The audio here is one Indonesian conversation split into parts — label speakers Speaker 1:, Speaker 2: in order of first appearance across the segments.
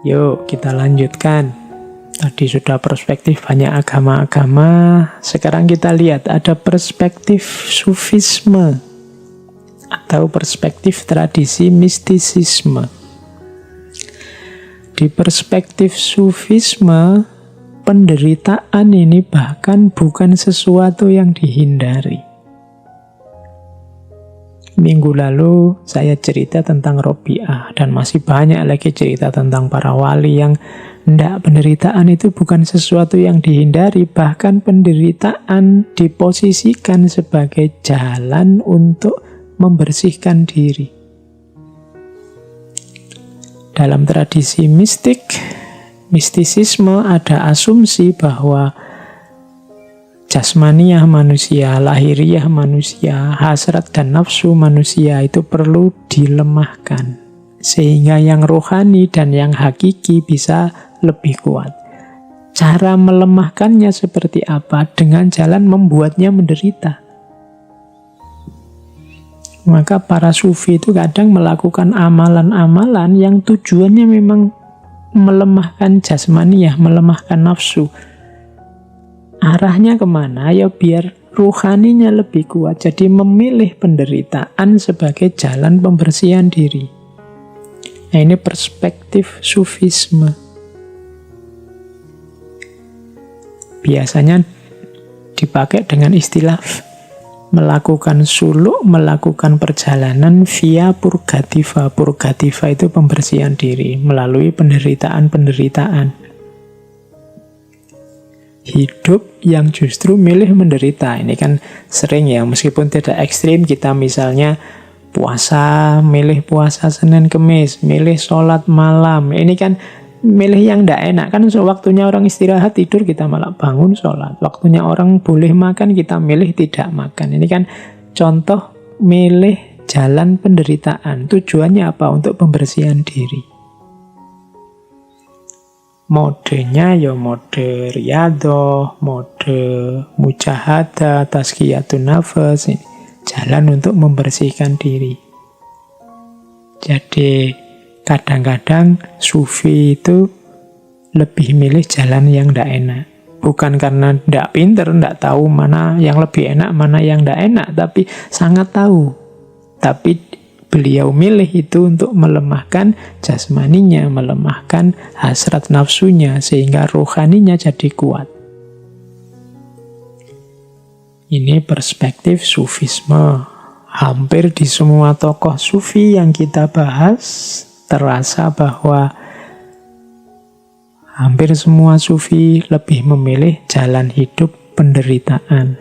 Speaker 1: Yuk kita lanjutkan. Tadi sudah perspektif banyak agama-agama. Sekarang kita lihat ada perspektif sufisme atau perspektif tradisi mistisisme. Di perspektif sufisme, penderitaan ini bahkan bukan sesuatu yang dihindari. Minggu lalu saya cerita tentang Robiah, dan masih banyak lagi cerita tentang para wali yang penderitaan itu bukan sesuatu yang dihindari, bahkan penderitaan diposisikan sebagai jalan untuk membersihkan diri. Dalam tradisi mistisisme ada asumsi bahwa jasmaniah manusia, lahiriah manusia, hasrat dan nafsu manusia itu perlu dilemahkan, sehingga yang rohani dan yang hakiki bisa lebih kuat. Cara melemahkannya seperti apa? Dengan jalan membuatnya menderita. Maka para sufi itu kadang melakukan amalan-amalan yang tujuannya memang melemahkan jasmaniah, melemahkan nafsu. Arahnya kemana? Ya biar ruhaninya lebih kuat. Jadi memilih penderitaan sebagai jalan pembersihan diri. Nah, ini perspektif sufisme. Biasanya dipakai dengan istilah melakukan suluk, melakukan perjalanan via purgativa. Purgativa itu pembersihan diri melalui penderitaan-penderitaan. Hidup yang justru milih menderita. Ini kan sering ya, meskipun tidak ekstrim, kita misalnya puasa, milih puasa Senin Kemis, milih sholat malam. Ini kan milih yang tidak enak. Kan waktunya orang istirahat tidur, kita malah bangun sholat. Waktunya orang boleh makan, kita milih tidak makan. Ini kan contoh milih jalan penderitaan. Tujuannya apa? Untuk pembersihan diri. Modenya ya mode riyadoh, mode mujahadah, tazkiyatun nafas, jalan untuk membersihkan diri. Jadi kadang-kadang sufi itu lebih milih jalan yang tidak enak. Bukan karena tidak pinter, tidak tahu mana yang lebih enak, mana yang tidak enak, tapi sangat tahu. Tapi beliau milih itu untuk melemahkan jasmaninya, melemahkan hasrat nafsunya, sehingga rohaninya jadi kuat. Ini perspektif sufisme. Hampir di semua tokoh sufi yang kita bahas, terasa bahwa hampir semua sufi lebih memilih jalan hidup penderitaan.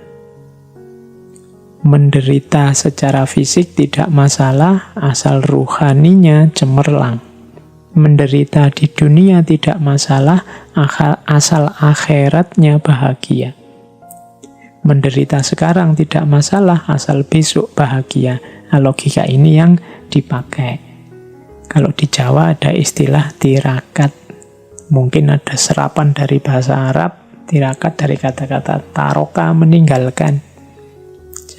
Speaker 1: Menderita secara fisik tidak masalah, asal ruhaninya cemerlang. Menderita di dunia tidak masalah, asal akhiratnya bahagia. Menderita sekarang tidak masalah, asal besok bahagia. Nah, logika ini yang dipakai. Kalau di Jawa ada istilah tirakat. Mungkin ada serapan dari bahasa Arab, tirakat dari kata-kata taroka, meninggalkan.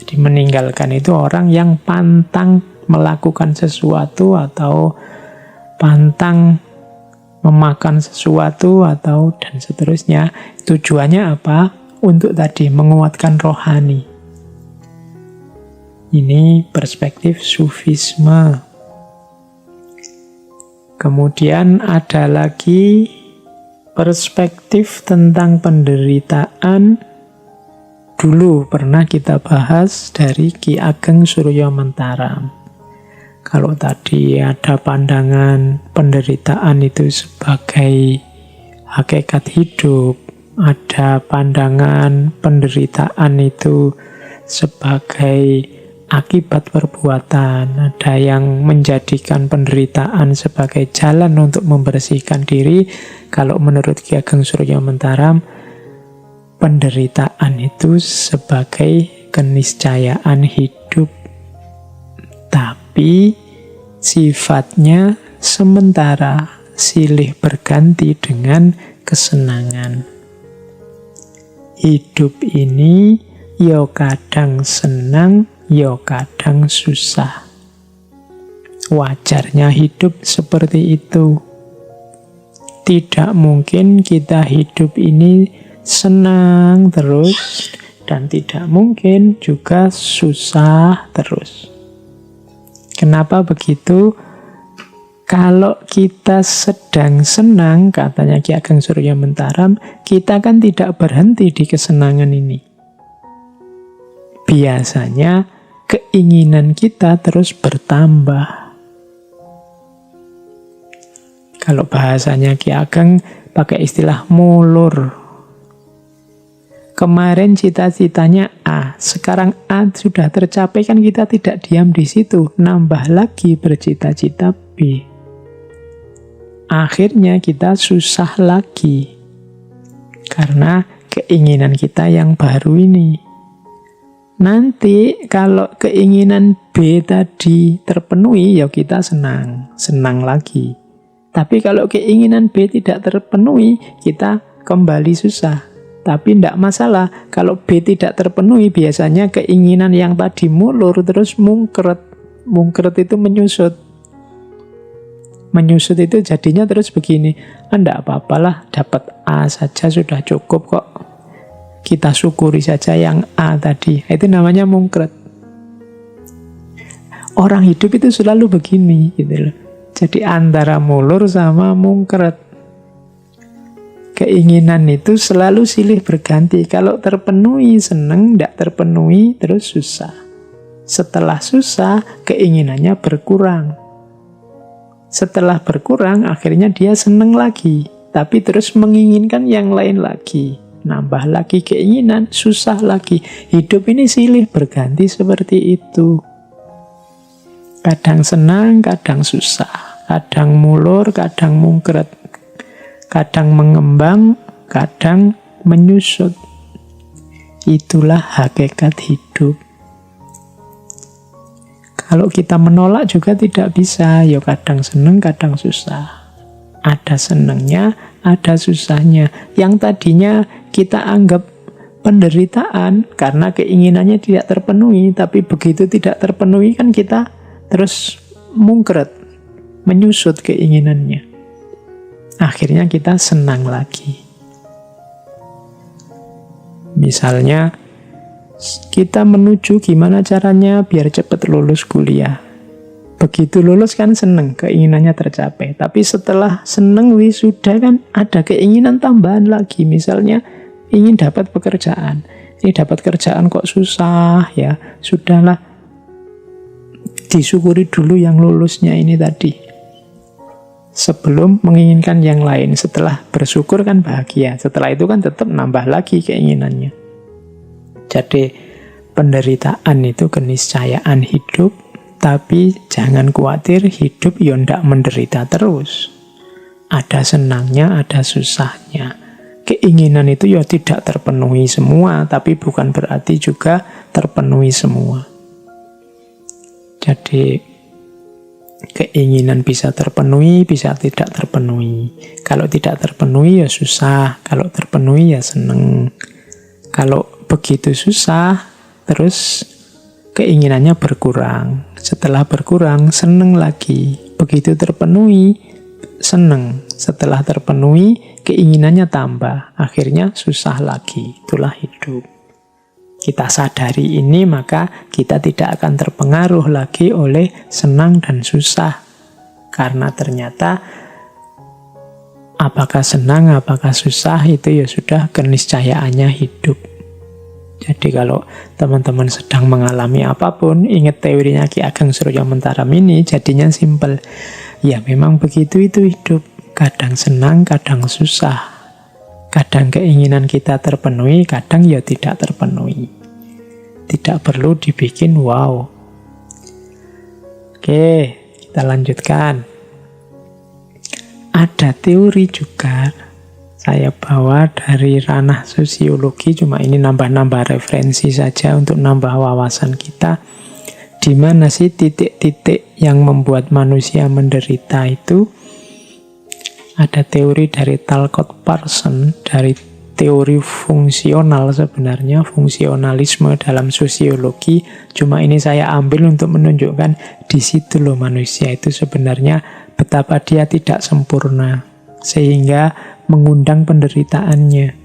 Speaker 1: Jadi meninggalkan itu orang yang pantang melakukan sesuatu atau pantang memakan sesuatu atau dan seterusnya. Tujuannya apa? Untuk tadi menguatkan rohani. Ini perspektif sufisme. Kemudian ada lagi perspektif tentang penderitaan. Dulu pernah kita bahas dari Ki Ageng Suryo Mentaram. Kalau tadi ada pandangan penderitaan itu sebagai hakikat hidup, ada pandangan penderitaan itu sebagai akibat perbuatan, ada yang menjadikan penderitaan sebagai jalan untuk membersihkan diri. Kalau menurut Ki Ageng Suryo Mentaram, penderitaan itu sebagai keniscayaan hidup, tapi sifatnya sementara, silih berganti dengan kesenangan. Hidup ini yo kadang senang, yo kadang susah. Wajarnya hidup seperti itu. Tidak mungkin kita hidup ini senang terus, dan tidak mungkin juga susah terus. Kenapa begitu? Kalau kita sedang senang, katanya Ki Ageng Surya Mentaram, kita kan tidak berhenti di kesenangan ini. Biasanya keinginan kita terus bertambah. Kalau bahasanya Ki Ageng pakai istilah mulur. Kemarin cita-citanya A, sekarang A sudah tercapai, kan kita tidak diam di situ, nambah lagi bercita-cita B. Akhirnya kita susah lagi karena keinginan kita yang baru ini. Nanti kalau keinginan B tadi terpenuhi, ya kita senang lagi. Tapi kalau keinginan B tidak terpenuhi, kita kembali susah. Tapi tidak masalah, kalau B tidak terpenuhi, biasanya keinginan yang tadi mulur terus mungkret. Mungkret itu menyusut. Menyusut itu jadinya terus begini, tidak apa-apalah, dapat A saja sudah cukup kok. Kita syukuri saja yang A tadi. Itu namanya mungkret. Orang hidup itu selalu begini, gitu loh. Jadi antara mulur sama mungkret. Keinginan itu selalu silih berganti. Kalau terpenuhi seneng, tidak terpenuhi terus susah. Setelah susah, keinginannya berkurang. Setelah berkurang, akhirnya dia seneng lagi. Tapi terus menginginkan yang lain lagi. Nambah lagi keinginan, susah lagi. Hidup ini silih berganti seperti itu. Kadang senang, kadang susah. Kadang mulur, kadang mungkret. Kadang mengembang, kadang menyusut. Itulah hakikat hidup. Kalau kita menolak juga tidak bisa. Ya kadang senang, kadang susah. Ada senangnya, ada susahnya. Yang tadinya kita anggap penderitaan karena keinginannya tidak terpenuhi. Tapi begitu tidak terpenuhi kan kita terus mungkret, menyusut keinginannya. Akhirnya kita senang lagi. Misalnya, kita menuju gimana caranya biar cepat lulus kuliah. Begitu lulus kan seneng, keinginannya tercapai. Tapi setelah seneng wisuda kan ada keinginan tambahan lagi. Misalnya ingin dapat pekerjaan. Ini dapat kerjaan kok susah ya. Sudahlah, disyukuri dulu yang lulusnya ini tadi. Sebelum menginginkan yang lain. Setelah bersyukur kan bahagia. Setelah itu kan tetap nambah lagi keinginannya. Jadi penderitaan itu keniscayaan hidup, tapi jangan khawatir, hidup ya ndak menderita terus. Ada senangnya, ada susahnya. Keinginan itu ya tidak terpenuhi semua, tapi bukan berarti juga terpenuhi semua. Jadi keinginan bisa terpenuhi, bisa tidak terpenuhi. Kalau tidak terpenuhi ya susah, kalau terpenuhi ya seneng. Kalau begitu susah, terus keinginannya berkurang. Setelah berkurang, seneng lagi. Begitu terpenuhi, seneng. Setelah terpenuhi, keinginannya tambah. Akhirnya susah lagi. Itulah hidup. Kita sadari ini, maka kita tidak akan terpengaruh lagi oleh senang dan susah. Karena ternyata apakah senang, apakah susah, itu ya sudah keniscayaannya hidup. Jadi kalau teman-teman sedang mengalami apapun, ingat teorinya Ki Ageng Surya Mentaram ini, jadinya simpel. Ya memang begitu itu hidup. Kadang senang, kadang susah. Kadang keinginan kita terpenuhi, kadang ya tidak terpenuhi. Tidak perlu dibikin wow. Oke, kita lanjutkan. Ada teori juga saya bawa dari ranah sosiologi, cuma ini nambah-nambah referensi saja untuk nambah wawasan kita. Di mana sih titik-titik yang membuat manusia menderita itu? Ada teori dari Talcott Parsons, dari teori fungsional sebenarnya, fungsionalisme dalam sosiologi. Cuma ini saya ambil untuk menunjukkan di situ loh manusia itu sebenarnya betapa dia tidak sempurna. sehingga mengundang penderitaannya.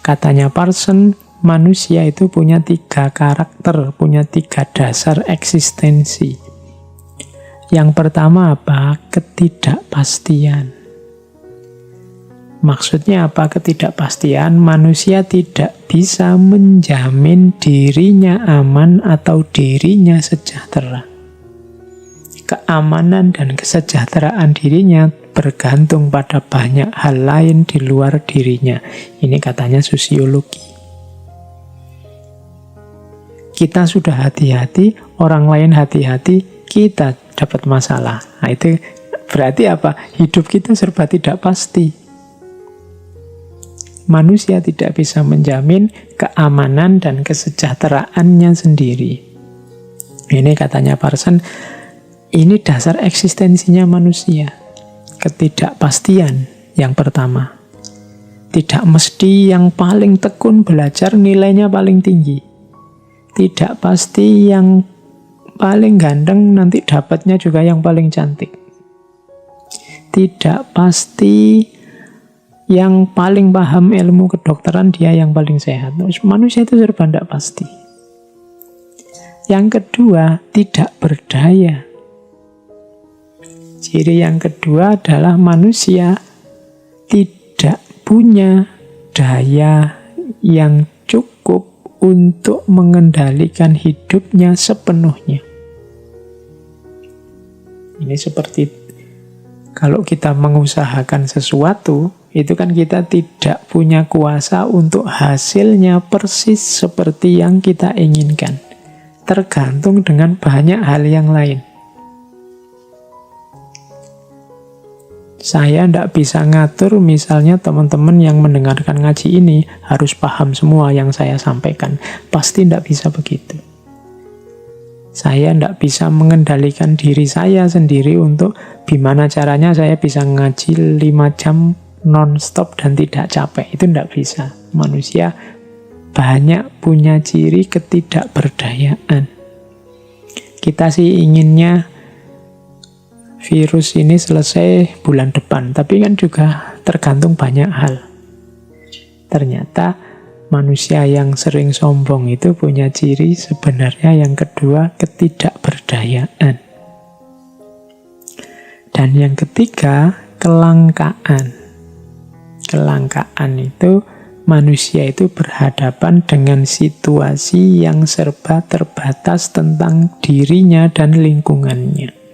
Speaker 1: Katanya Parson, manusia itu punya 3 karakter, punya 3 dasar eksistensi. Yang pertama apa? Ketidakpastian. Maksudnya apa ketidakpastian? Manusia tidak bisa menjamin dirinya aman atau dirinya sejahtera. Keamanan dan kesejahteraan dirinya bergantung pada banyak hal lain di luar dirinya. Ini katanya sosiologi. Kita sudah hati-hati, orang lain hati-hati, kita dapat masalah. Nah, itu berarti apa? Hidup kita serba tidak pasti. Manusia tidak bisa menjamin keamanan dan kesejahteraannya sendiri. Ini katanya Parson, ini dasar eksistensinya manusia. Ketidakpastian yang pertama. Tidak mesti yang paling tekun belajar nilainya paling tinggi. Tidak pasti yang paling ganteng nanti dapatnya juga yang paling cantik. Tidak pasti yang paling paham ilmu kedokteran dia yang paling sehat. Manusia itu serba tidak pasti. Yang kedua, tidak berdaya. Ciri yang kedua adalah manusia tidak punya daya yang cukup untuk mengendalikan hidupnya sepenuhnya. Ini seperti kalau kita mengusahakan sesuatu, itu kan kita tidak punya kuasa untuk hasilnya persis seperti yang kita inginkan. Tergantung dengan banyak hal yang lain. Saya tidak bisa ngatur, misalnya teman-teman yang mendengarkan ngaji ini harus paham semua yang saya sampaikan. Pasti tidak bisa begitu. Saya tidak bisa mengendalikan diri saya sendiri untuk gimana caranya saya bisa ngaji 5 jam non-stop dan tidak capek. Itu tidak bisa. Manusia banyak punya ciri ketidakberdayaan. Kita sih inginnya virus ini selesai bulan depan, tapi kan juga tergantung banyak hal. Ternyata manusia yang sering sombong itu punya ciri sebenarnya yang kedua, ketidakberdayaan. Dan yang ketiga, kelangkaan. Kelangkaan itu manusia itu berhadapan dengan situasi yang serba terbatas tentang dirinya dan lingkungannya.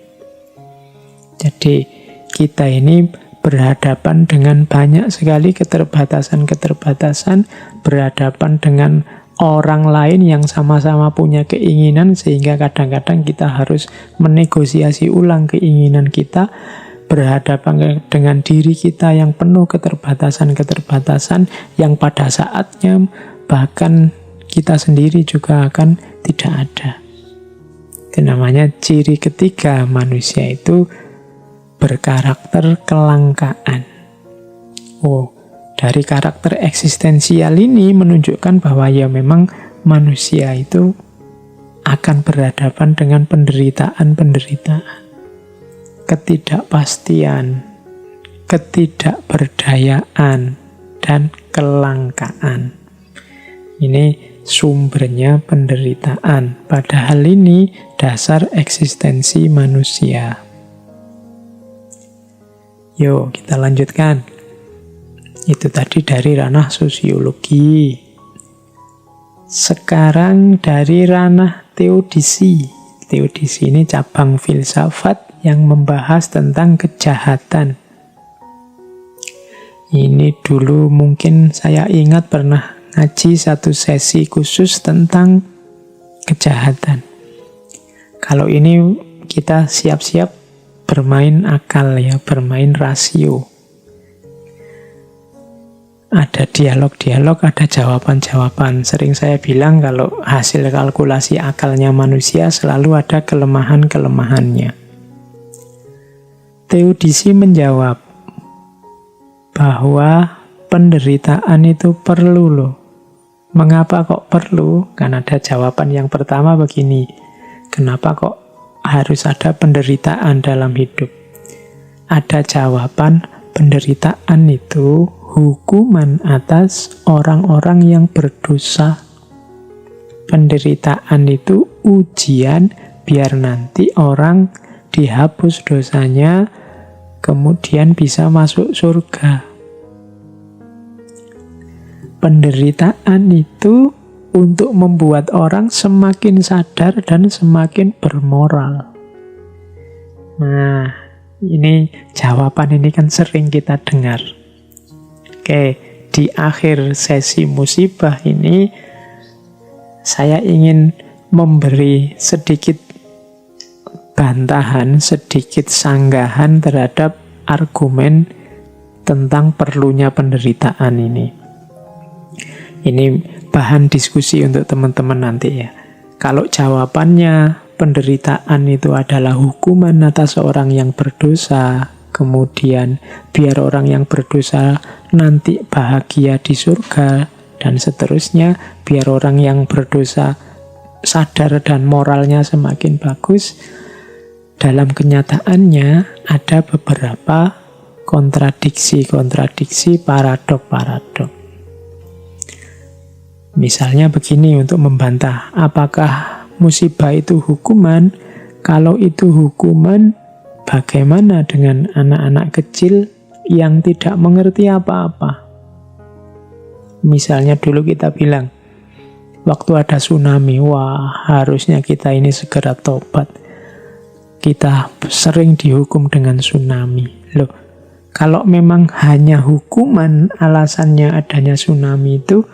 Speaker 1: Jadi kita ini berhadapan dengan banyak sekali keterbatasan-keterbatasan, berhadapan dengan orang lain yang sama-sama punya keinginan, sehingga kadang-kadang kita harus menegosiasi ulang keinginan kita, berhadapan dengan diri kita yang penuh keterbatasan-keterbatasan yang pada saatnya bahkan kita sendiri juga akan tidak ada. Itu namanya ciri ketiga manusia itu berkarakter kelangkaan. Dari karakter eksistensial ini menunjukkan bahwa ya memang manusia itu akan berhadapan dengan penderitaan. Ketidakpastian, ketidakberdayaan, dan kelangkaan. Ini sumbernya penderitaan. Padahal ini dasar eksistensi manusia. Yuk, kita lanjutkan. Itu tadi dari ranah sosiologi. Sekarang dari ranah teodisi. Teodisi ini cabang filsafat yang membahas tentang kejahatan. Ini dulu mungkin saya ingat pernah ngaji satu sesi khusus tentang kejahatan. Kalau ini kita siap-siap bermain akal ya, bermain rasio. Ada dialog-dialog, ada jawaban-jawaban. Sering saya bilang kalau hasil kalkulasi akalnya manusia selalu ada kelemahan-kelemahannya. Teodisi menjawab bahwa penderitaan itu perlu loh. Mengapa kok perlu? Kan ada jawaban yang pertama begini. Kenapa kok harus ada penderitaan dalam hidup? Ada jawaban Penderitaan itu hukuman atas orang-orang yang berdosa. Penderitaan itu ujian biar nanti orang dihapus dosanya, kemudian bisa masuk surga. Penderitaan itu untuk membuat orang semakin sadar dan semakin bermoral. Nah, ini jawaban ini kan sering kita dengar. Oke, di akhir sesi musibah ini saya ingin memberi sedikit bantahan, sedikit sanggahan terhadap argumen tentang perlunya penderitaan ini. Ini bahan diskusi untuk teman-teman nanti ya. Kalau jawabannya penderitaan itu adalah hukuman atas orang yang berdosa, kemudian biar orang yang berdosa nanti bahagia di surga, dan seterusnya, biar orang yang berdosa sadar dan moralnya semakin bagus. Dalam kenyataannya ada beberapa kontradiksi, paradok. Misalnya begini untuk membantah, apakah musibah itu hukuman? Kalau itu hukuman, bagaimana dengan anak-anak kecil yang tidak mengerti apa-apa? Misalnya dulu kita bilang, waktu ada tsunami, wah harusnya kita ini segera tobat. Kita sering dihukum dengan tsunami. Loh, kalau memang hanya hukuman alasannya adanya tsunami itu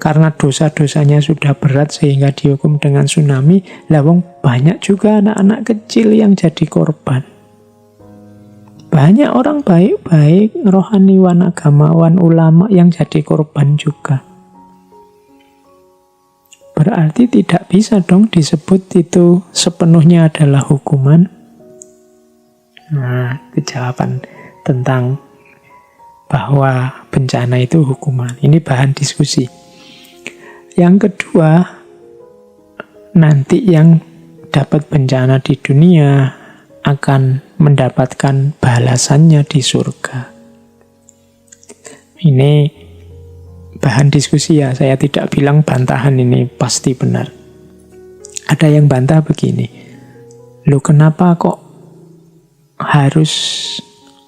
Speaker 1: karena dosa-dosanya sudah berat sehingga dihukum dengan tsunami, lah wong banyak juga anak-anak kecil yang jadi korban. Banyak orang baik-baik, rohaniwan, agamawan, ulama yang jadi korban juga. Berarti tidak bisa dong disebut itu sepenuhnya adalah hukuman. Nah, itu jawaban tentang bahwa bencana itu hukuman. Ini bahan diskusi. Yang kedua, nanti yang dapat bencana di dunia akan mendapatkan balasannya di surga. Ini bahan diskusi ya, saya tidak bilang bantahan ini pasti benar. Ada yang bantah begini, loh kenapa kok harus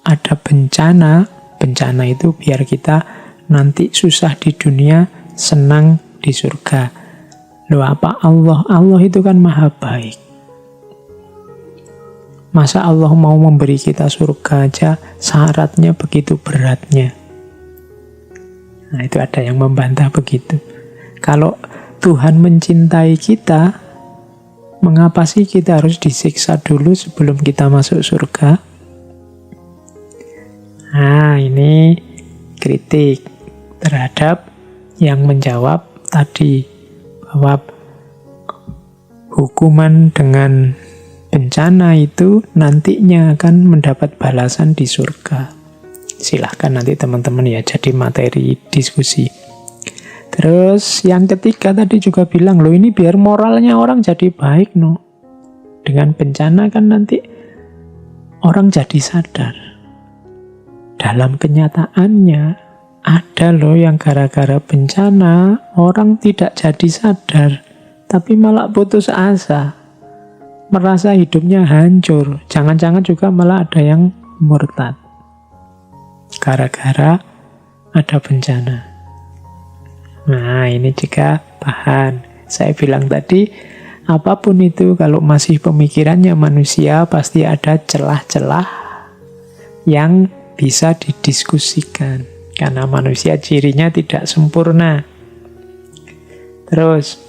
Speaker 1: ada bencana? Bencana itu biar kita nanti susah di dunia, senang di surga. Loh apa Allah itu kan maha baik. Masa Allah mau memberi kita surga aja syaratnya begitu beratnya? Nah, itu ada yang membantah begitu. Kalau Tuhan mencintai kita, mengapa sih kita harus disiksa dulu sebelum kita masuk surga? Nah, ini kritik terhadap yang menjawab tadi bahwa hukuman dengan bencana itu nantinya akan mendapat balasan di surga. Silahkan nanti teman-teman ya jadi materi diskusi. Terus yang ketiga tadi juga bilang, loh ini biar moralnya orang jadi baik no. Dengan bencana kan nanti orang jadi sadar. Dalam kenyataannya ada loh yang gara-gara bencana orang tidak jadi sadar, tapi malah putus asa. Merasa hidupnya hancur. Jangan-jangan juga malah ada yang murtad gara-gara ada bencana. Nah, ini juga bahan. Saya bilang tadi, apapun itu kalau masih pemikirannya manusia, pasti ada celah-celah yang bisa didiskusikan. Karena manusia cirinya tidak sempurna. Terus,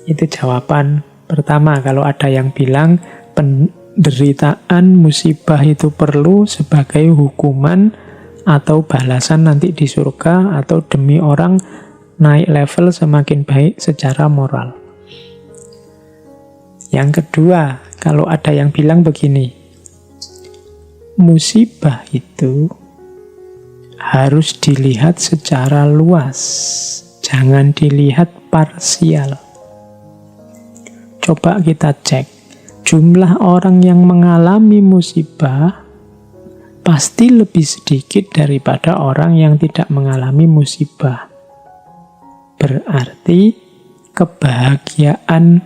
Speaker 1: itu jawaban pertama, kalau ada yang bilang penderitaan musibah itu perlu sebagai hukuman atau balasan nanti di surga atau demi orang naik level semakin baik secara moral. Yang kedua, kalau ada yang bilang begini, musibah itu harus dilihat secara luas, jangan dilihat parsial. Coba kita cek, jumlah orang yang mengalami musibah pasti lebih sedikit daripada orang yang tidak mengalami musibah. Berarti kebahagiaan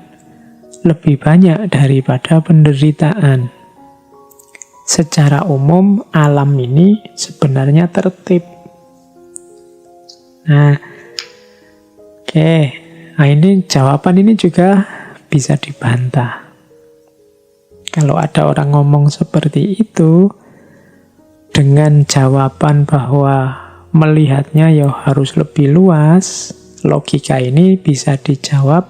Speaker 1: lebih banyak daripada penderitaan. Secara umum, alam ini sebenarnya tertib. Nah, oke. Nah, ini jawaban ini juga bisa dibantah. Kalau ada orang ngomong seperti itu, dengan jawaban bahwa melihatnya ya harus lebih luas, logika ini bisa dijawab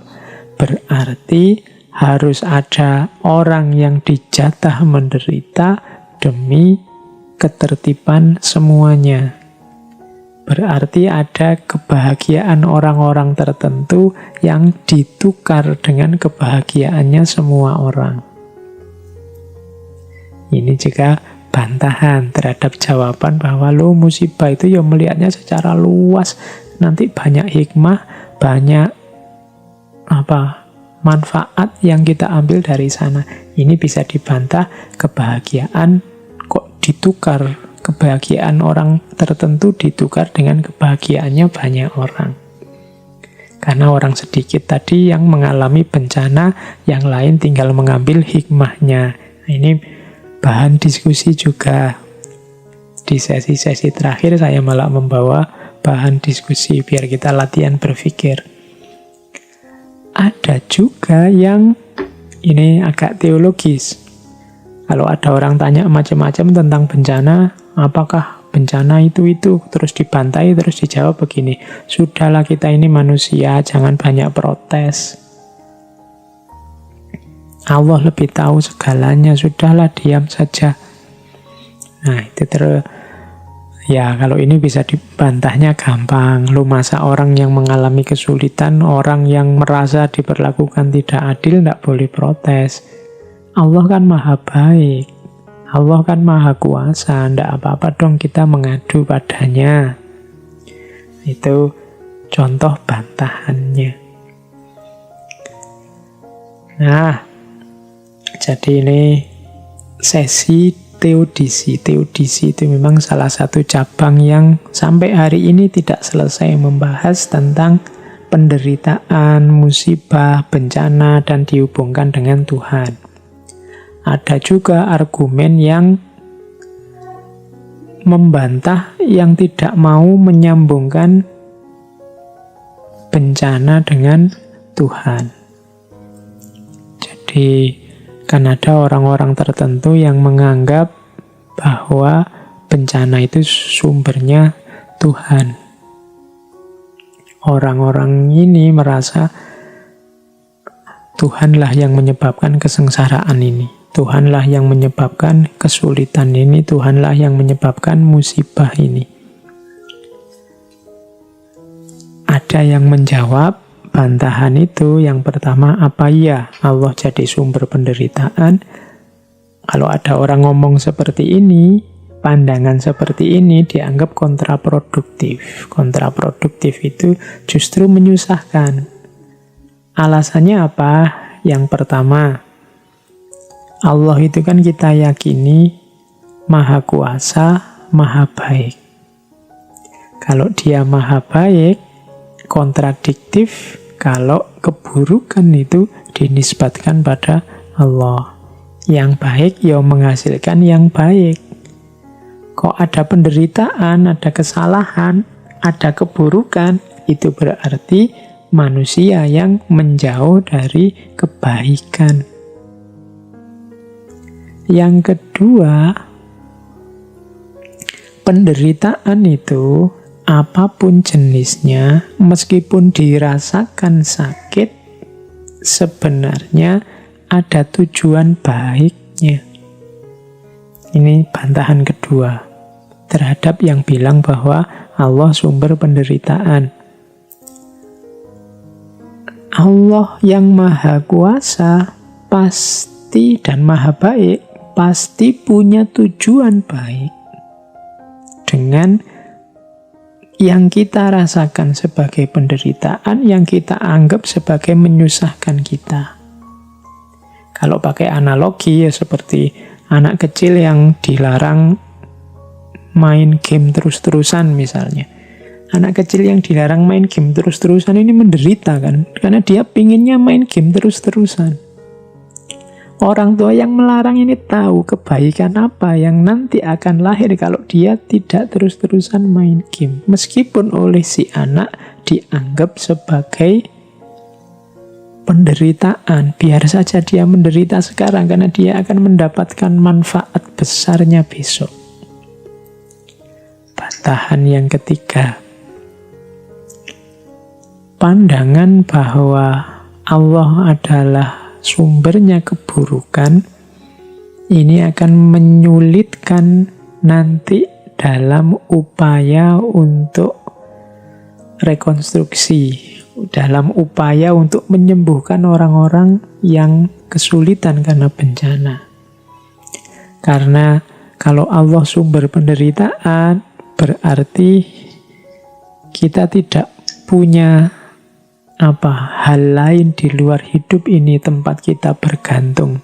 Speaker 1: berarti harus ada orang yang dijatah menderita demi ketertiban semuanya. Berarti ada kebahagiaan orang-orang tertentu yang ditukar dengan kebahagiaannya semua orang. Ini juga bantahan terhadap jawaban bahwa musibah itu ya melihatnya secara luas, nanti banyak hikmah, banyak manfaat yang kita ambil dari sana. Ini bisa dibantah, kebahagiaan kok ditukar, kebahagiaan orang tertentu ditukar dengan kebahagiaannya banyak orang. Karena orang sedikit tadi yang mengalami bencana, yang lain tinggal mengambil hikmahnya. Nah, ini bahan diskusi juga. Di sesi-sesi terakhir saya malah membawa bahan diskusi biar kita latihan berpikir. Ada juga yang ini agak teologis. Kalau ada orang tanya macam-macam tentang bencana, apakah bencana itu, terus dibantai, terus dijawab begini, sudahlah kita ini manusia, jangan banyak protes. Allah lebih tahu segalanya, sudahlah diam saja. Nah, itu ya kalau ini bisa dibantahnya gampang. Masa orang yang mengalami kesulitan, orang yang merasa diperlakukan tidak adil, tidak boleh protes. Allah kan maha baik, Allah kan maha kuasa, tidak apa-apa dong kita mengadu padanya. Itu contoh bantahannya. Nah, jadi ini sesi teodisi. Teodisi itu memang salah satu cabang yang sampai hari ini tidak selesai membahas tentang penderitaan, musibah, bencana, dan dihubungkan dengan Tuhan. Ada juga argumen yang membantah, yang tidak mau menyambungkan bencana dengan Tuhan. Jadi kan ada orang-orang tertentu yang menganggap bahwa bencana itu sumbernya Tuhan. Orang-orang ini merasa Tuhanlah yang menyebabkan kesengsaraan ini. Tuhanlah yang menyebabkan kesulitan ini. Tuhanlah yang menyebabkan musibah ini. Ada yang menjawab bantahan itu. Yang pertama, apa iya Allah jadi sumber penderitaan? Kalau ada orang ngomong seperti ini, pandangan seperti ini dianggap kontraproduktif. Kontraproduktif itu justru menyusahkan. Alasannya apa? Yang pertama, Allah itu kan kita yakini maha kuasa, maha baik. Kalau dia maha baik, kontradiktif kalau keburukan itu dinisbatkan pada Allah. Yang baik ya menghasilkan yang baik. Kok ada penderitaan, ada kesalahan, ada keburukan, itu berarti manusia yang menjauh dari kebaikan. Yang kedua, penderitaan itu apapun jenisnya, meskipun dirasakan sakit, sebenarnya ada tujuan baiknya. Ini bantahan kedua terhadap yang bilang bahwa Allah sumber penderitaan. Allah yang maha kuasa pasti dan maha baik pasti punya tujuan baik dengan yang kita rasakan sebagai penderitaan, yang kita anggap sebagai menyusahkan kita. Kalau pakai analogi ya seperti anak kecil yang dilarang main game terus-terusan misalnya. Anak kecil yang dilarang main game terus-terusan ini menderita kan, karena dia pinginnya main game terus-terusan. Orang tua yang melarang ini tahu kebaikan apa yang nanti akan lahir kalau dia tidak terus-terusan main game. Meskipun oleh si anak dianggap sebagai penderitaan. Biar saja dia menderita sekarang karena dia akan mendapatkan manfaat besarnya besok. Batahan yang ketiga. Pandangan bahwa Allah adalah sumbernya keburukan ini akan menyulitkan nanti dalam upaya untuk rekonstruksi, dalam upaya untuk menyembuhkan orang-orang yang kesulitan karena bencana. Karena kalau Allah sumber penderitaan, berarti kita tidak punya hal lain di luar hidup ini tempat kita bergantung.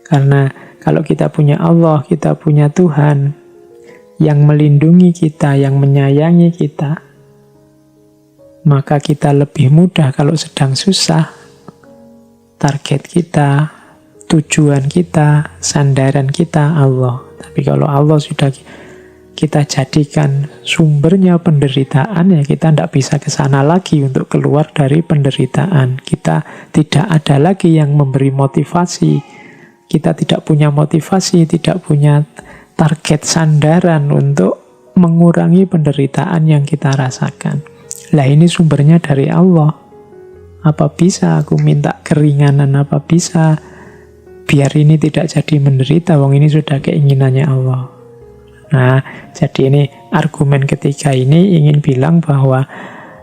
Speaker 1: Karena kalau kita punya Allah, kita punya Tuhan yang melindungi kita, yang menyayangi kita, maka kita lebih mudah kalau sedang susah. Target kita, tujuan kita, sandaran kita Allah. Tapi kalau Allah sudah kita jadikan sumbernya penderitaan, ya kita tidak bisa ke sana lagi untuk keluar dari penderitaan. Kita tidak ada lagi yang memberi motivasi. Kita tidak punya motivasi, tidak punya target sandaran untuk mengurangi penderitaan yang kita rasakan. Lah ini sumbernya dari Allah. Apa bisa aku minta keringanan, apa bisa biar ini tidak jadi menderita, wong ini sudah keinginannya Allah. Nah, jadi ini argumen ketiga ini ingin bilang bahwa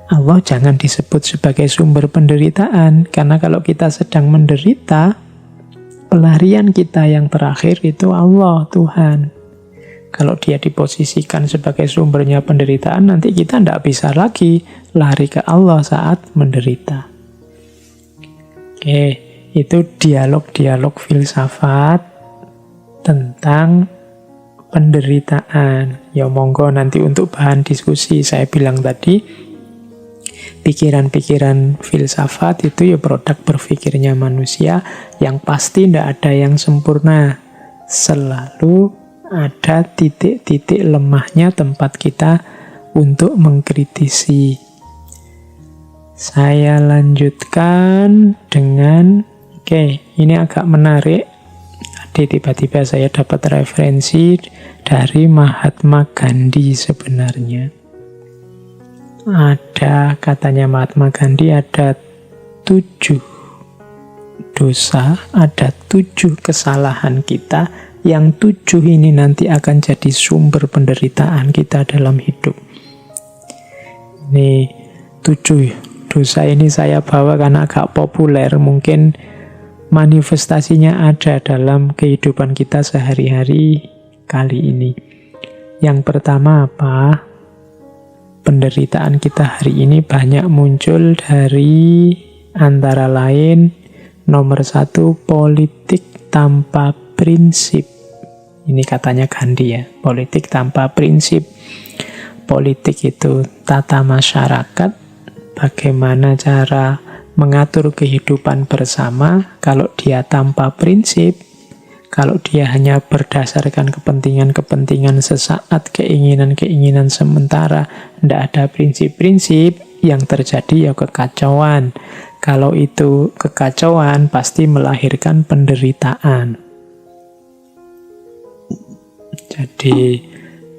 Speaker 1: Allah jangan disebut sebagai sumber penderitaan, karena kalau kita sedang menderita, pelarian kita yang terakhir itu Allah, Tuhan. Kalau dia diposisikan sebagai sumbernya penderitaan, nanti kita tidak bisa lagi lari ke Allah saat menderita. Oke, itu dialog-dialog filsafat tentang penderitaan. Ya monggo nanti untuk bahan diskusi. Saya bilang tadi, pikiran-pikiran filsafat itu ya produk berpikirnya manusia, yang pasti tidak ada yang sempurna. Selalu ada titik-titik lemahnya tempat kita untuk mengkritisi. Saya lanjutkan dengan, ini agak menarik. Tadi tiba-tiba saya dapat referensi dari Mahatma Gandhi sebenarnya. Ada, katanya Mahatma Gandhi, ada 7 dosa, ada 7 kesalahan kita, yang 7 ini nanti akan jadi sumber penderitaan kita dalam hidup. Ini 7 dosa ini saya bawa karena agak populer, mungkin manifestasinya ada dalam kehidupan kita sehari-hari kali ini. Yang pertama apa? Penderitaan kita hari ini banyak muncul dari antara lain, nomor 1, politik tanpa prinsip. Ini katanya Gandhi ya, politik tanpa prinsip. Politik itu tata masyarakat, bagaimana cara mengatur kehidupan bersama. Kalau dia tanpa prinsip, kalau dia hanya berdasarkan kepentingan-kepentingan sesaat, keinginan-keinginan sementara, tidak ada prinsip-prinsip, yang terjadi ya kekacauan. Kalau itu kekacauan, pasti melahirkan penderitaan. Jadi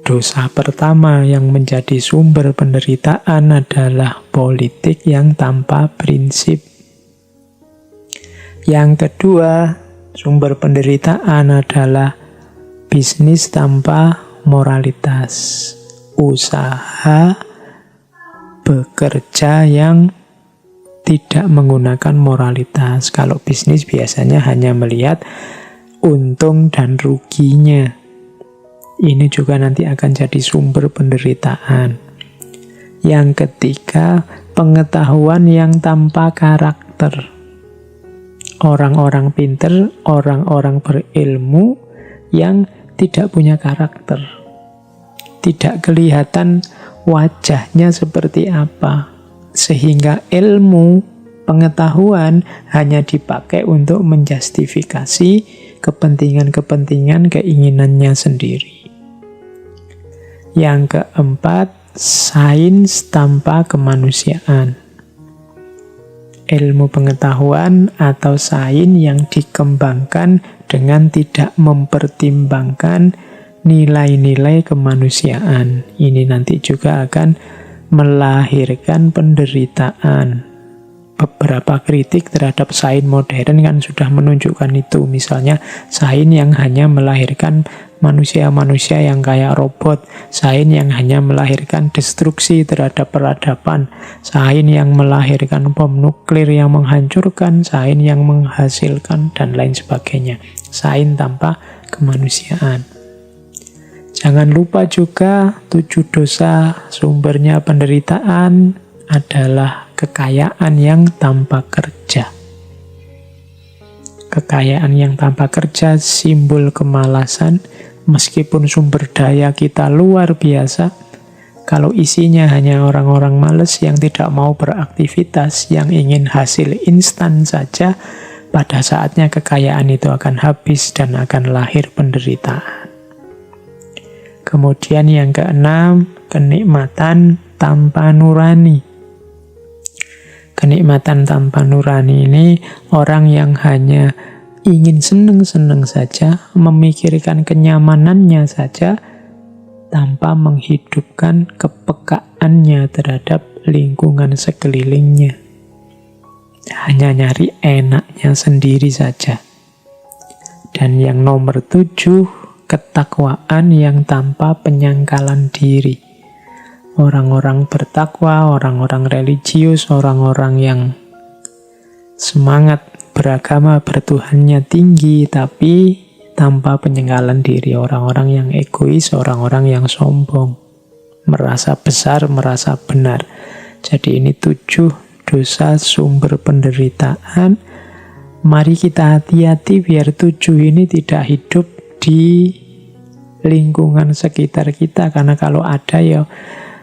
Speaker 1: dosa pertama yang menjadi sumber penderitaan adalah politik yang tanpa prinsip. Yang kedua, sumber penderitaan adalah bisnis tanpa moralitas. Usaha bekerja yang tidak menggunakan moralitas. Kalau bisnis biasanya hanya melihat untung dan ruginya. Ini juga nanti akan jadi sumber penderitaan. Yang ketiga, pengetahuan yang tanpa karakter. Orang-orang pinter, orang-orang berilmu yang tidak punya karakter. tidak kelihatan wajahnya seperti apa. Sehingga ilmu pengetahuan hanya dipakai untuk menjustifikasi kepentingan-kepentingan keinginannya sendiri. Yang keempat, sains tanpa kemanusiaan. Ilmu pengetahuan atau sains yang dikembangkan dengan tidak mempertimbangkan nilai-nilai kemanusiaan. Ini nanti juga akan melahirkan penderitaan. Beberapa kritik terhadap sains modern kan sudah menunjukkan itu. Misalnya sains yang hanya melahirkan manusia-manusia yang kayak robot, sains yang hanya melahirkan destruksi terhadap peradaban, sains yang melahirkan bom nuklir yang menghancurkan, sains yang menghasilkan, dan lain sebagainya. Sains tanpa kemanusiaan. Jangan lupa juga 7 dosa sumbernya penderitaan adalah kekayaan yang tanpa kerja. Kekayaan yang tanpa kerja simbol kemalasan. Meskipun sumber daya kita luar biasa, kalau isinya hanya orang-orang malas yang tidak mau beraktivitas, yang ingin hasil instan saja, pada saatnya kekayaan itu akan habis dan akan lahir penderitaan. Kemudian yang keenam, kenikmatan tanpa nurani. Kenikmatan tanpa nurani ini orang yang hanya ingin seneng-seneng saja, memikirkan kenyamanannya saja, tanpa menghidupkan kepekaannya terhadap lingkungan sekelilingnya. Hanya nyari enaknya sendiri saja. Dan yang nomor 7, ketakwaan yang tanpa penyangkalan diri. Orang-orang bertakwa, orang-orang religius, orang-orang yang semangat beragama, bertuhannya tinggi, tapi tanpa penyangkalan diri. Orang-orang yang egois, orang-orang yang sombong, merasa besar, merasa benar. Jadi ini 7 dosa sumber penderitaan. Mari kita hati-hati biar 7 ini tidak hidup di lingkungan sekitar kita, karena kalau ada ya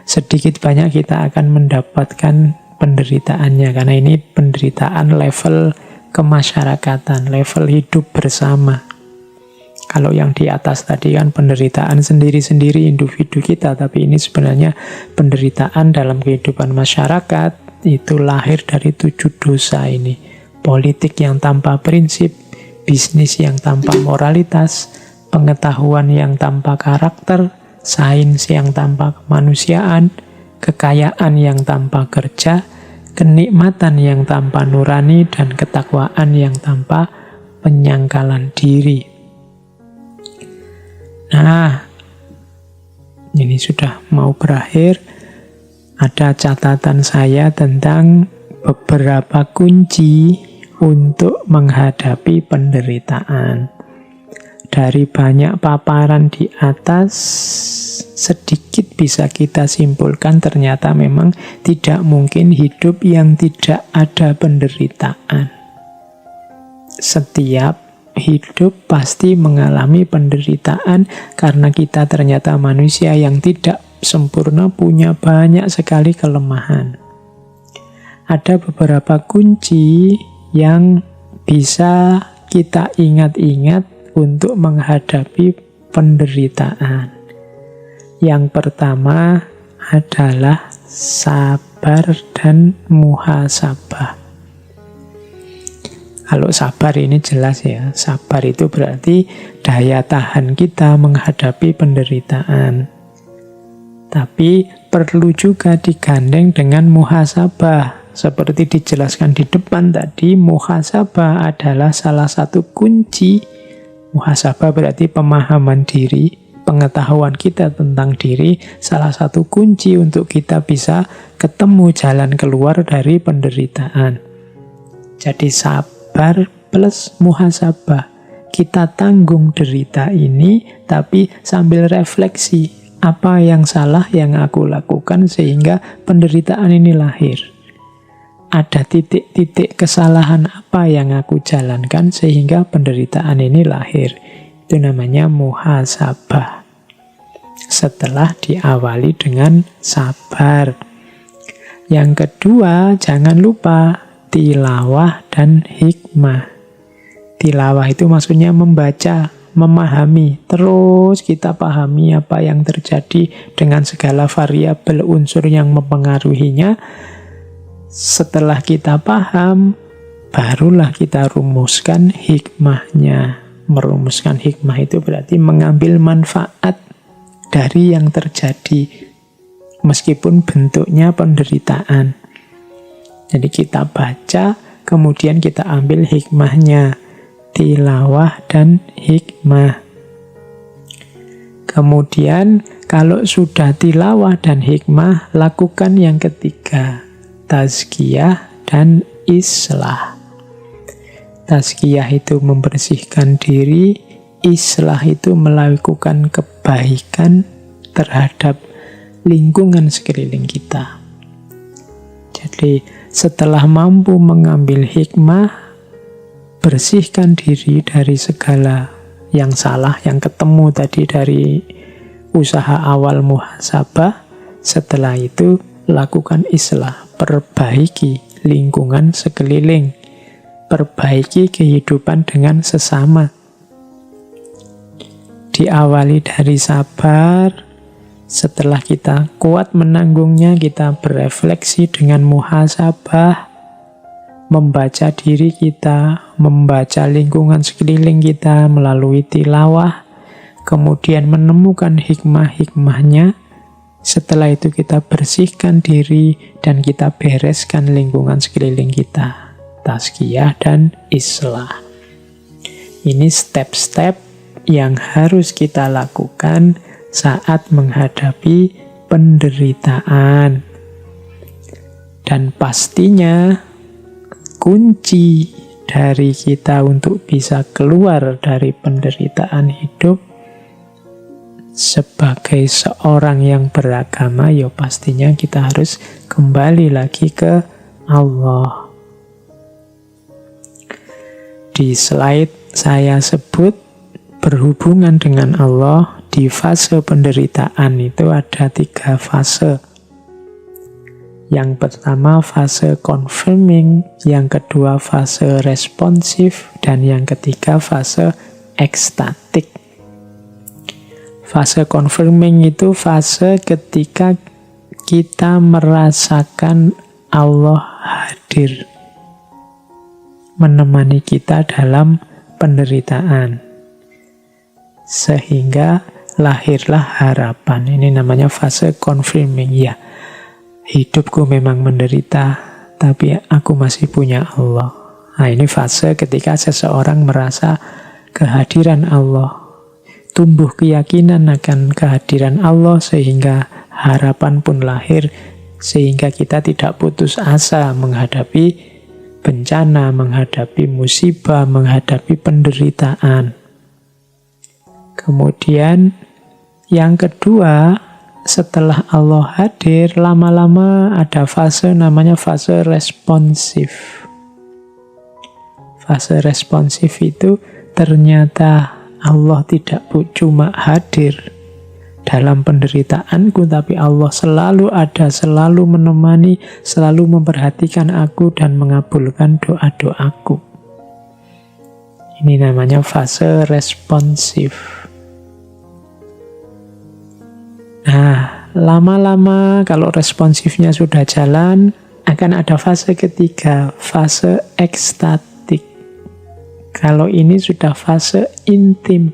Speaker 1: sedikit banyak kita akan mendapatkan penderitaannya, karena ini penderitaan level kemasyarakatan, level hidup bersama. Kalau yang di atas tadi kan penderitaan sendiri-sendiri individu kita, tapi ini sebenarnya penderitaan dalam kehidupan masyarakat. Itu lahir dari 7 dosa ini. Politik yang tanpa prinsip, bisnis yang tanpa moralitas, pengetahuan yang tanpa karakter, sains yang tanpa kemanusiaan, kekayaan yang tanpa kerja, kenikmatan yang tanpa nurani, dan ketakwaan yang tanpa penyangkalan diri. Nah, ini sudah mau berakhir. Ada catatan saya tentang beberapa kunci untuk menghadapi penderitaan. Dari banyak paparan di atas, sedikit bisa kita simpulkan ternyata memang tidak mungkin hidup yang tidak ada penderitaan. Setiap hidup pasti mengalami penderitaan karena kita ternyata manusia yang tidak sempurna, punya banyak sekali kelemahan. Ada beberapa kunci yang bisa kita ingat-ingat untuk menghadapi penderitaan. Yang pertama adalah sabar dan muhasabah. Kalau sabar ini jelas ya, sabar itu berarti daya tahan kita menghadapi penderitaan. Tapi perlu juga digandeng dengan muhasabah. Seperti dijelaskan di depan tadi, muhasabah adalah salah satu kunci. Muhasabah berarti pemahaman diri, pengetahuan kita tentang diri, salah satu kunci untuk kita bisa ketemu jalan keluar dari penderitaan. Jadi sabar plus muhasabah. Kita tanggung derita ini, tapi sambil refleksi. Apa yang salah yang aku lakukan sehingga penderitaan ini lahir? Ada titik-titik kesalahan apa yang aku jalankan sehingga penderitaan ini lahir? Itu namanya muhasabah. setelah diawali dengan sabar. Yang kedua, jangan lupa tilawah dan hikmah. Tilawah itu maksudnya membaca, memahami, terus kita pahami apa yang terjadi dengan segala variabel unsur yang mempengaruhinya. Setelah kita paham, barulah kita rumuskan hikmahnya. Merumuskan hikmah itu berarti mengambil manfaat dari yang terjadi, meskipun bentuknya penderitaan. Jadi kita baca, kemudian kita ambil hikmahnya, tilawah dan hikmah. Kemudian kalau sudah tilawah dan hikmah, lakukan yang ketiga, tazkiyah dan islah. Tazkiyah itu membersihkan diri, islah itu melakukan kebaikan terhadap lingkungan sekeliling kita. Jadi setelah mampu mengambil hikmah, bersihkan diri dari segala yang salah, yang ketemu tadi dari usaha awal muhasabah. Setelah itu lakukan islah, perbaiki lingkungan sekeliling, perbaiki kehidupan dengan sesama. Diawali dari sabar, setelah kita kuat menanggungnya, kita berefleksi dengan muhasabah, membaca diri kita, membaca lingkungan sekeliling kita melalui tilawah, kemudian menemukan hikmah-hikmahnya. Setelah itu kita bersihkan diri dan kita bereskan lingkungan sekeliling kita. Tazkiyah dan islah. Ini step-step yang harus kita lakukan saat menghadapi penderitaan. Dan pastinya kunci dari kita untuk bisa keluar dari penderitaan hidup sebagai seorang yang beragama, ya pastinya kita harus kembali lagi ke Allah. Di slide saya sebut berhubungan dengan Allah di fase penderitaan itu ada 3 fase. Yang pertama fase confirming, yang kedua fase responsif, dan yang ketiga fase ekstatik. Fase confirming itu fase ketika kita merasakan Allah hadir menemani kita dalam penderitaan, sehingga lahirlah harapan. Ini namanya fase confirming. Ya, hidupku memang menderita, tapi aku masih punya Allah. Nah, ini fase ketika seseorang merasa kehadiran Allah, tumbuh keyakinan akan kehadiran Allah, sehingga harapan pun lahir, sehingga kita tidak putus asa menghadapi bencana, menghadapi musibah, menghadapi penderitaan. Kemudian yang kedua, setelah Allah hadir, lama-lama ada fase namanya fase responsif. Fase responsif itu ternyata Allah tidak cuma hadir dalam penderitaanku, tapi Allah selalu ada, selalu menemani, selalu memperhatikan aku dan mengabulkan doa-doaku. Ini namanya fase responsif. Nah, lama-lama kalau responsifnya sudah jalan, akan ada fase ketiga, fase ekstatik. Kalau ini sudah fase intim,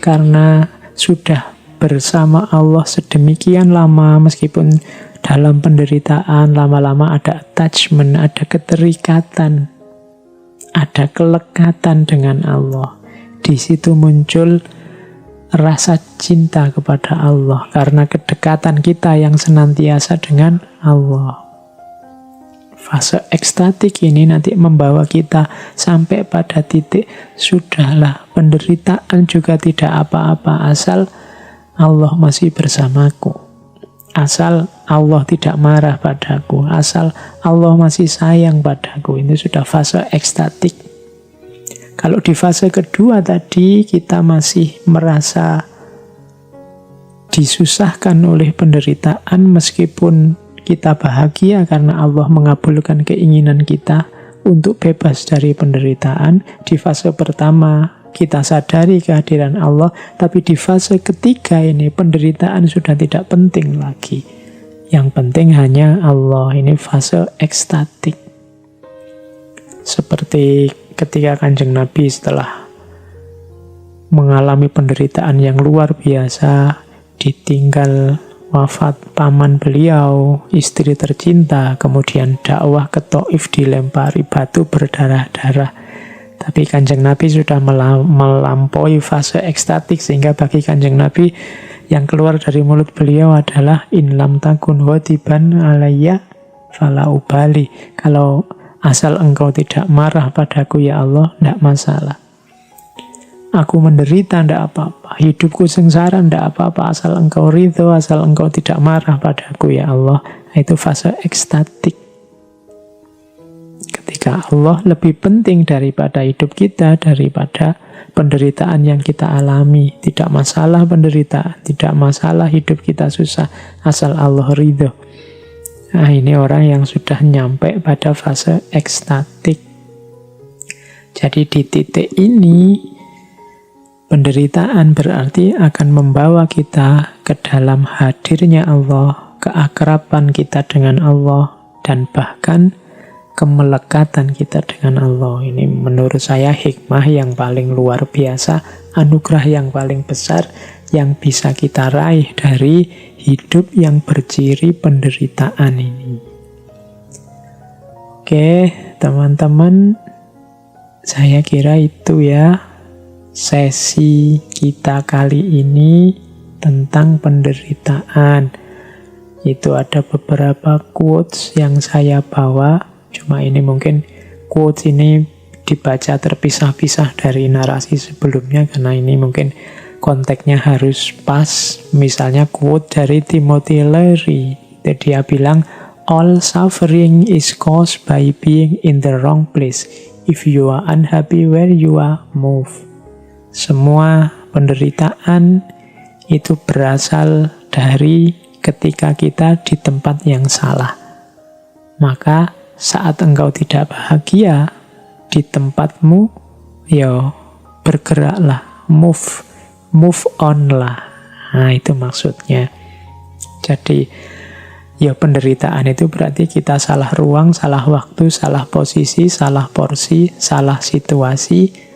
Speaker 1: karena sudah bersama Allah sedemikian lama, meskipun dalam penderitaan, lama-lama ada attachment, ada keterikatan, ada kelekatan dengan Allah. Di situ muncul rasa cinta kepada Allah, karena kedekatan kita yang senantiasa dengan Allah. Fase ekstatik ini nanti membawa kita sampai pada titik, sudahlah, penderitaan juga tidak apa-apa, asal Allah masih bersamaku, asal Allah tidak marah padaku, asal Allah masih sayang padaku. Ini sudah fase ekstatik. Kalau di fase kedua tadi kita masih merasa disusahkan oleh penderitaan meskipun kita bahagia karena Allah mengabulkan keinginan kita untuk bebas dari penderitaan. Di fase pertama kita sadari kehadiran Allah, tapi di fase ketiga ini penderitaan sudah tidak penting lagi. Yang penting hanya Allah. Ini fase ekstatik. Seperti ketika Kanjeng Nabi setelah mengalami penderitaan yang luar biasa, ditinggal wafat paman beliau, istri tercinta, kemudian dakwah ke Taif dilempari batu berdarah-darah. Tapi Kanjeng Nabi sudah melampaui fase ekstatik, sehingga bagi Kanjeng Nabi yang keluar dari mulut beliau adalah in lam takun ghadiban alayya fala ubali. Kalau asal engkau tidak marah padaku ya Allah, tidak masalah. Aku menderita, tidak apa-apa. Hidupku sengsara, tidak apa-apa. Asal engkau ridho, asal engkau tidak marah padaku ya Allah. Itu fase ekstatik. Ketika Allah lebih penting daripada hidup kita, daripada penderitaan yang kita alami. Tidak masalah penderitaan, tidak masalah hidup kita susah, asal Allah ridho. Nah, ini orang yang sudah nyampe pada fase ekstatik. Jadi di titik ini, penderitaan berarti akan membawa kita ke dalam hadirnya Allah, keakraban kita dengan Allah, dan bahkan kemelekatan kita dengan Allah. Ini menurut saya hikmah yang paling luar biasa, anugerah yang paling besar yang bisa kita raih dari hidup yang berciri penderitaan ini. Oke, teman-teman, saya kira itu ya sesi kita kali ini tentang penderitaan. Itu ada beberapa quotes yang saya bawa. Cuma ini mungkin quotes ini dibaca terpisah-pisah dari narasi sebelumnya, karena ini mungkin konteksnya harus pas. Misalnya quote dari Timothy Leary. Dia bilang, all suffering is caused by being in the wrong place. If you are unhappy where you are, move. Semua penderitaan itu berasal dari ketika kita di tempat yang salah. Maka saat engkau tidak bahagia di tempatmu, ya bergeraklah, move on lah. Nah, itu maksudnya. Jadi, ya penderitaan itu berarti kita salah ruang, salah waktu, salah posisi, salah porsi, salah situasi.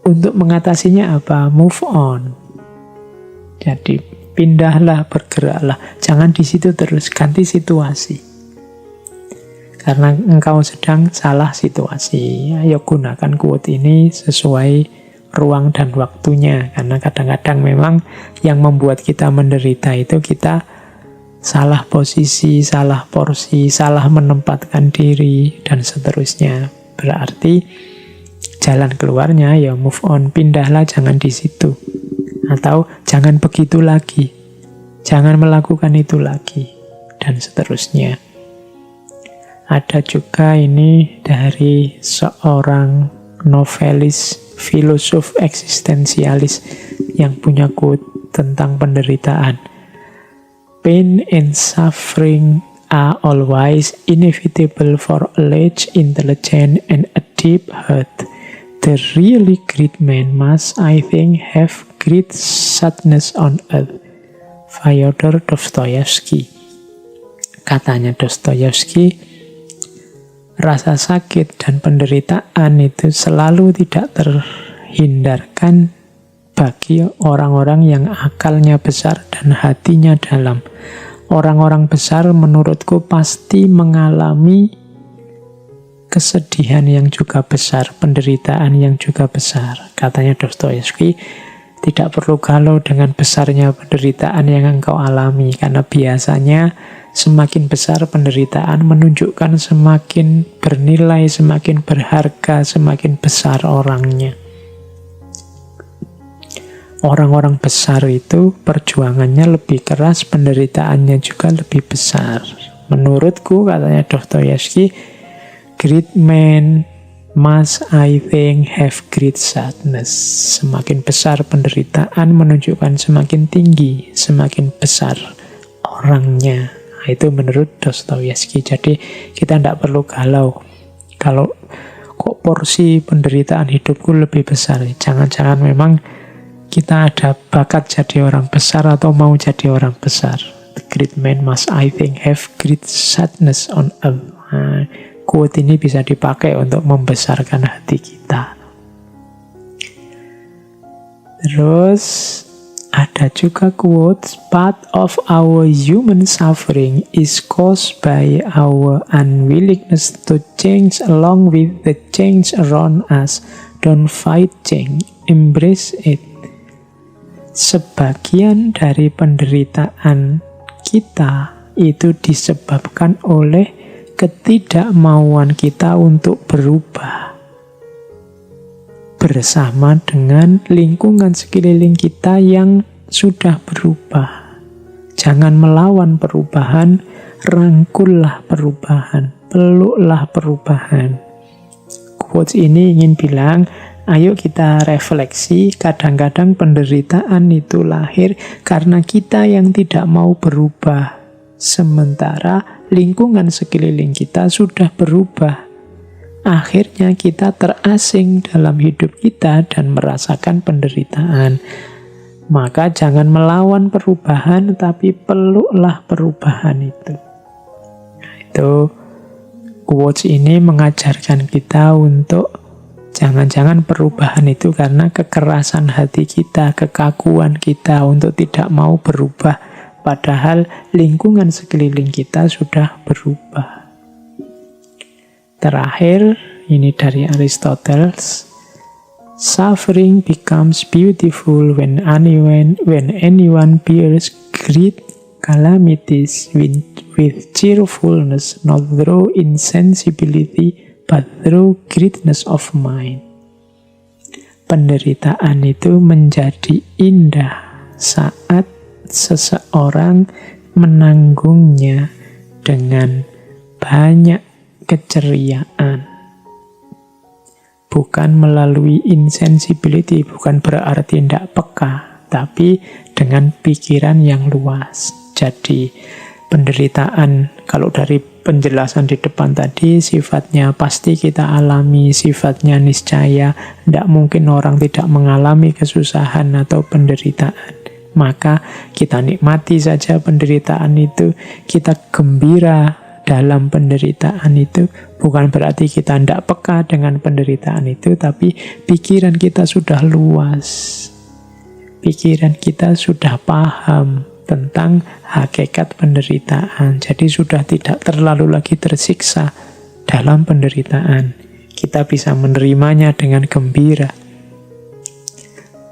Speaker 1: Untuk mengatasinya apa? Move on. Jadi, pindahlah, bergeraklah. Jangan di situ terus, ganti situasi. Karena engkau sedang salah situasi. Ayo gunakan quote ini sesuai ruang dan waktunya. Karena kadang-kadang memang yang membuat kita menderita itu kita salah posisi, salah porsi, salah menempatkan diri, dan seterusnya. Berarti jalan keluarnya ya move on, pindahlah, jangan di situ. Atau jangan begitu lagi, jangan melakukan itu lagi, dan seterusnya. Ada juga ini dari seorang novelis, filosof eksistensialis yang punya quote tentang penderitaan. Pain and suffering are always inevitable for a large intelligence and a deep heart. The really great man must, I think, have great sadness on earth. Fyodor Dostoyevsky. Katanya Dostoyevsky, rasa sakit dan penderitaan itu selalu tidak terhindarkan bagi orang-orang yang akalnya besar dan hatinya dalam. Orang-orang besar menurutku pasti mengalami kesedihan yang juga besar, penderitaan yang juga besar. Katanya Dostoyevsky, tidak perlu galau dengan besarnya penderitaan yang engkau alami, karena biasanya semakin besar penderitaan menunjukkan semakin bernilai, semakin berharga, semakin besar orangnya. Orang-orang besar itu perjuangannya lebih keras, penderitaannya juga lebih besar. Menurutku, katanya Dostoyevsky, great men must I think have great sadness. Semakin besar penderitaan menunjukkan semakin tinggi, semakin besar orangnya. Nah, itu menurut Dostoyevsky. Jadi kita tidak perlu galau kalau kok porsi penderitaan hidupku lebih besar. Jangan-jangan memang kita ada bakat jadi orang besar atau mau jadi orang besar. The great man must I think have great sadness on earth. Nah, quote ini bisa dipakai untuk membesarkan hati kita. Terus ada juga quote, part of our human suffering is caused by our unwillingness to change along with the change around us. Don't fight change, embrace it. Sebagian dari penderitaan kita itu disebabkan oleh ketidakmauan kita untuk berubah bersama dengan lingkungan sekeliling kita yang sudah berubah. Jangan melawan perubahan, rangkullah perubahan, peluklah perubahan. Quotes ini ingin bilang, ayo kita refleksi, kadang-kadang penderitaan itu lahir karena kita yang tidak mau berubah. Sementara lingkungan sekeliling kita sudah berubah. Akhirnya kita terasing dalam hidup kita dan merasakan penderitaan. Maka jangan melawan perubahan, tapi peluklah perubahan itu. Nah, itu quotes ini mengajarkan kita untuk jangan-jangan perubahan itu karena kekerasan hati kita, kekakuan kita untuk tidak mau berubah. Padahal lingkungan sekeliling kita sudah berubah. Terakhir, ini dari Aristoteles. Suffering becomes beautiful when anyone bears great calamities with cheerfulness, not through insensibility, but through greatness of mind. Penderitaan itu menjadi indah saat seseorang menanggungnya dengan banyak keceriaan. Bukan melalui insensibility, bukan berarti tidak peka, tapi dengan pikiran yang luas. Jadi penderitaan, kalau dari penjelasan di depan tadi, sifatnya pasti kita alami, sifatnya niscaya. Tidak mungkin orang tidak mengalami kesusahan atau penderitaan. Maka kita nikmati saja penderitaan itu, kita gembira dalam penderitaan itu. Bukan berarti kita tidak peka dengan penderitaan itu, tapi pikiran kita sudah luas. Pikiran kita sudah paham tentang hakikat penderitaan. Jadi sudah tidak terlalu lagi tersiksa dalam penderitaan. Kita bisa menerimanya dengan gembira.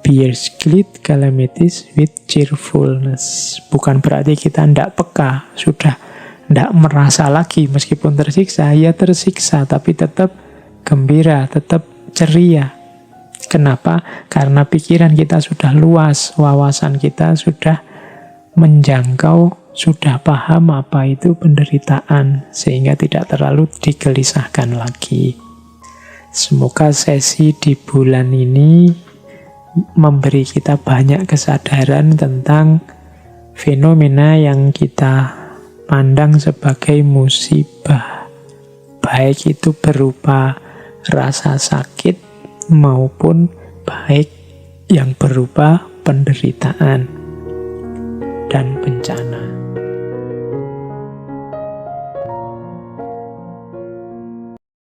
Speaker 1: Bears great calamities with cheerfulness. Bukan berarti kita tidak peka, sudah tidak merasa lagi meskipun tersiksa. Ya tersiksa, tapi tetap gembira, tetap ceria. Kenapa? Karena pikiran kita sudah luas, wawasan kita sudah menjangkau, sudah paham apa itu penderitaan, sehingga tidak terlalu digelisahkan lagi. Semoga sesi di bulan ini memberi kita banyak kesadaran tentang fenomena yang kita pandang sebagai musibah, baik itu berupa rasa sakit maupun baik yang berupa penderitaan dan bencana.